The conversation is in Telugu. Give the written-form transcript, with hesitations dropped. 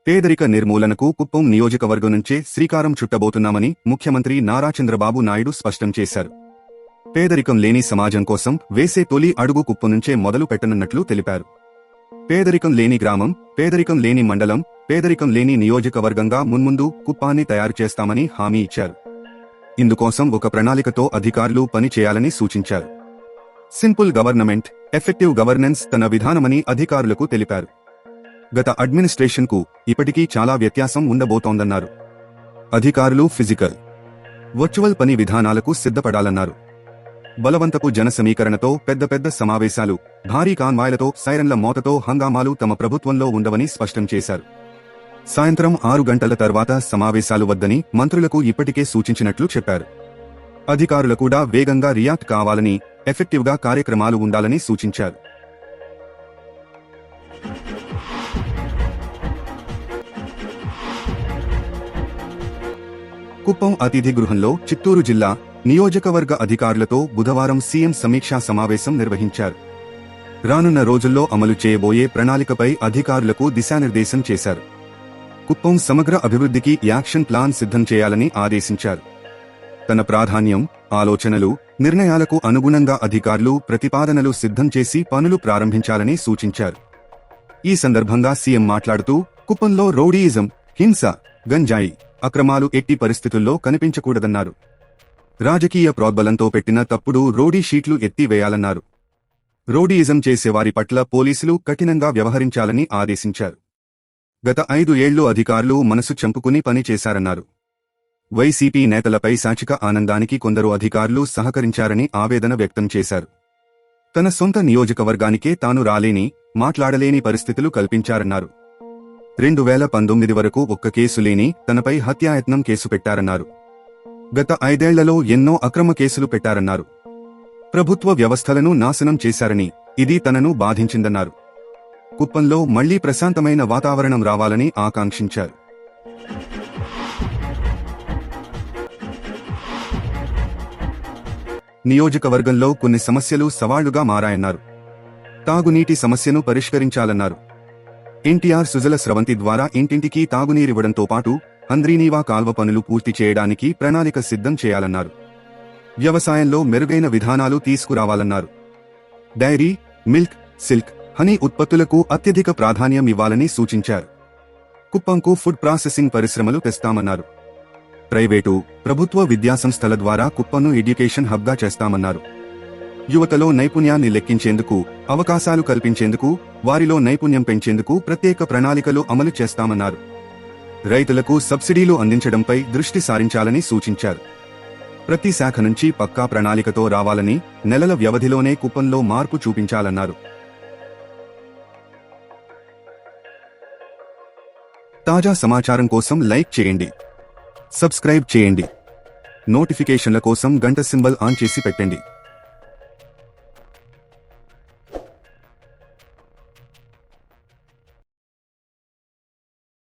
పేదరిక నిర్మూలనకు కుప్పం నియోజకవర్గం నుంచే శ్రీకారం చుట్టబోతున్నామని ముఖ్యమంత్రి నారా చంద్రబాబు నాయుడు స్పష్టం చేశారు. పేదరికం లేని సమాజం కోసం వేసే తొలి అడుగు కుప్పం నుంచే మొదలు పెట్టనున్నట్లు తెలిపారు. పేదరికం లేని గ్రామం, పేదరికం లేని మండలం, పేదరికం లేని నియోజకవర్గంగా మున్ముందు కుప్పాన్ని తయారు చేస్తామని హామీ ఇచ్చారు. ఇందుకోసం ఒక ప్రణాళికతో అధికారులు పని చేయాలని సూచించారు. సింపుల్ గవర్నమెంట్, ఎఫెక్టివ్ గవర్నెన్స్ తన విధానమని అధికారులకు తెలిపారు. గత అడ్మినిస్ట్రేషన్కు ఇప్పటికీ చాలా వ్యత్యాసం ఉండబోతోందన్నారు. అధికారులు ఫిజికల్, వర్చువల్ పని విధానాలకు సిద్ధపడాలన్నారు. బలవంతపు జన సమీకరణతో పెద్ద పెద్ద సమావేశాలు, భారీ కాన్వాయ్లతో, సైరన్ల మోతతో హంగామాలు తమ ప్రభుత్వంలో ఉండవని స్పష్టం చేశారు. సాయంత్రం 6 గంటల తర్వాత సమావేశాలు వద్దని మంత్రులకు ఇప్పటికే సూచించినట్లు చెప్పారు. అధికారులు కూడా వేగంగా రియాక్ట్ కావాలని, ఎఫెక్టివ్గా కార్యక్రమాలు ఉండాలని సూచించారు. కుప్పం అతిథి గృహంలో చిత్తూరు జిల్లా నియోజకవర్గ అధికారులతో బుధవారం సీఎం సమీక్షా సమావేశం నిర్వహించారు. రానున్న రోజుల్లో అమలు చేయబోయే ప్రణాళికపై అధికారులకు దిశానిర్దేశం చేశారు. కుప్పం సమగ్ర అభివృద్ధికి యాక్షన్ ప్లాన్ సిద్ధం చేయాలని ఆదేశించారు. తన ప్రాధాన్యం, ఆలోచనలు, నిర్ణయాలకు అనుగుణంగా అధికారులు ప్రతిపాదనలు సిద్ధం చేసి పనులు ప్రారంభించాలని సూచించారు. ఈ సందర్భంగా సీఎం మాట్లాడుతూ కుప్పంలో రౌడీయిజం, హింస, గంజాయి అక్రమాలు ఎట్టి పరిస్థితుల్లో కనిపించకూడదన్నారు. రాజకీయ ప్రోద్బలంతో పెట్టిన తప్పుడు రౌడీ షీట్లు ఎత్తివేయాలన్నారు. రౌడీయిజం చేసేవారి పట్ల పోలీసులు కఠినంగా వ్యవహరించాలని ఆదేశించారు. గత 5 ఏళ్లు అధికారులు మనసు చంపుకుని పనిచేశారన్నారు. వైసీపీ నేతలపై సాచిక ఆనందానికి కొందరు అధికారులు సహకరించారని ఆవేదన వ్యక్తం చేశారు. తన సొంత నియోజకవర్గానికే తాను రాలేని, మాట్లాడలేని పరిస్థితులు కల్పించారన్నారు. 2019 వరకు ఒక్క కేసు లేని తనపై హత్యాయత్నం కేసు పెట్టారన్నారు. గత 5 ఏళ్లలో ఎన్నో అక్రమ కేసులు పెట్టారన్నారు. ప్రభుత్వ వ్యవస్థలను నాశనం చేశారని, ఇది తనను బాధించిందన్నారు. కుప్పంలో మళ్లీ ప్రశాంతమైన వాతావరణం రావాలని ఆకాంక్షించారు. నియోజకవర్గంలో కొన్ని సమస్యలు సవాళ్లుగా మారాయన్నారు. తాగునీటి సమస్యను పరిష్కరించాలన్నారు. ఎన్టీఆర్ సుజల స్రవంతి ద్వారా ఇంటింటికి తాగునీరివ్వడంతో పాటు హంద్రీనీవా కాల్వ పనులు పూర్తి చేయడానికి ప్రణాళిక సిద్ధం చేయాలన్నారు. వ్యవసాయంలో మెరుగైన విధానాలు తీసుకురావాలన్నారు. డైరీ, మిల్క్, సిల్క్, హనీ ఉత్పత్తులకు అత్యధిక ప్రాధాన్యం ఇవ్వాలని సూచించారు. కుప్పంకు ఫుడ్ ప్రాసెసింగ్ పరిశ్రమలు తెస్తామన్నారు. ప్రైవేటు, ప్రభుత్వ విద్యాసంస్థల ద్వారా కుప్పంను ఎడ్యుకేషన్ హబ్గా చేస్తామన్నారు. యువతలో నైపుణ్యాన్ని లెక్కించేందుకు, అవకాశాలు కల్పించేందుకు, వారిలో నైపుణ్యం పెంచేందుకు ప్రత్యేక ప్రణాళికలు అమలు చేస్తామన్నారు. రైతులకు సబ్సిడీలు అందించడంపై దృష్టి సారించాలని సూచించారు. ప్రతి శాఖ నుంచి పక్కా ప్రణాళికతో రావాలని, నెలల వ్యవధిలోనే కుప్పంలో మార్పు చూపించాలన్నారు. తాజా సమాచారం కోసం లైక్ చేయండి, సబ్స్క్రైబ్ చేయండి. నోటిఫికేషన్ల కోసం గంట సింబల్ ఆన్ చేసి పెట్టండి.